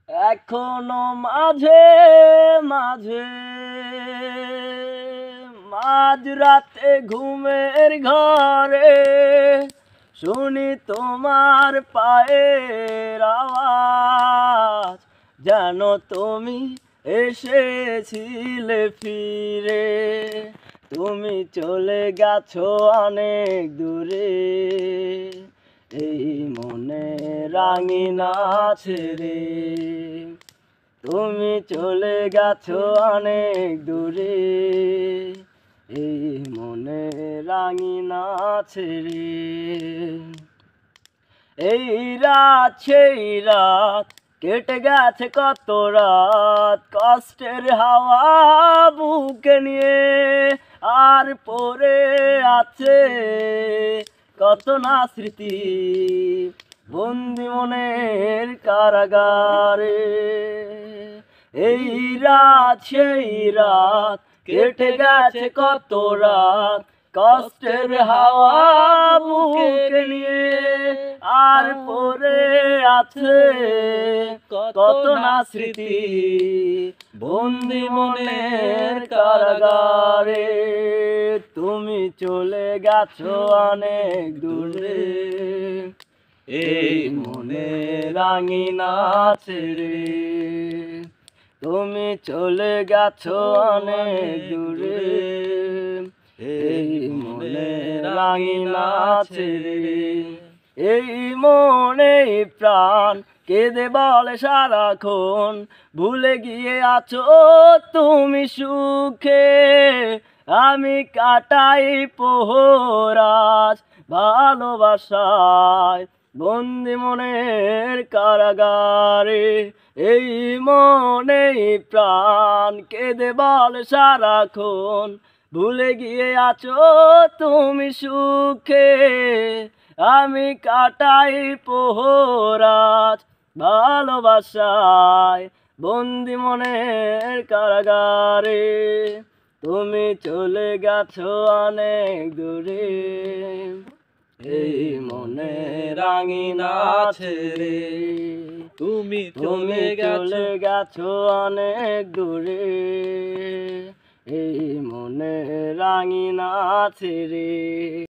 এখনো মাঝে মাঝে মাঝরাতে ঘুমের ঘরে শুনি তোমার পায়ের আওয়াজ, যেন তুমি এসেছিলে ফিরে। তুমি চলে গেছো অনেক দূরে, এই মনে রাঙিনা ছেড়ে। তুমি চলে গেছো অনেক দূরে, এই মনে রাঙিনা ছেড়ে। এই রাত সেই রাত কেটে গেছে কত রাত, কষ্টের হাওয়া বুকে নিয়ে আর পড়ে আছে কত না স্মৃতি বন্দি মনের কারাগারে। এই রাত সেই রাত কেটে গেছে কত রাত, কষ্টের হাওয়া বুকে নিয়ে আর পড়ে আছে কত না স্মৃতি বন্দি মনের কারাগারে। তুমি চলে গেছো অনেক দূরে, এই মনে রাঙিনা ছেড়ে। তুমি চলে গেছো অনেক দূরে, এই মনে রাঙিনা ছেড়ে। এই মনে প্রাণ কেঁদে বলে সারাক্ষণ, ভুলে গিয়ে আছো তুমি সুখে। আমি কাটাই পোহরাজ ভালোবাসায় বন্দি মনের কারাগারে। এই মনে প্রাণ কেঁদে বলে সারাক্ষণ, ভুলে গিয়ে আছো তুমি সুখে। আমি কাটাই পোহরাজ ভালোবাসায় বন্দি মনের কারাগারে। তুমি চলে গেছো অনেক দূরে, এই মনে রাঙিনা ছেড়ে। তুমি তুমি চলে গেছো অনেক দূরে, এই মনে রাঙিনা ছেড়ে।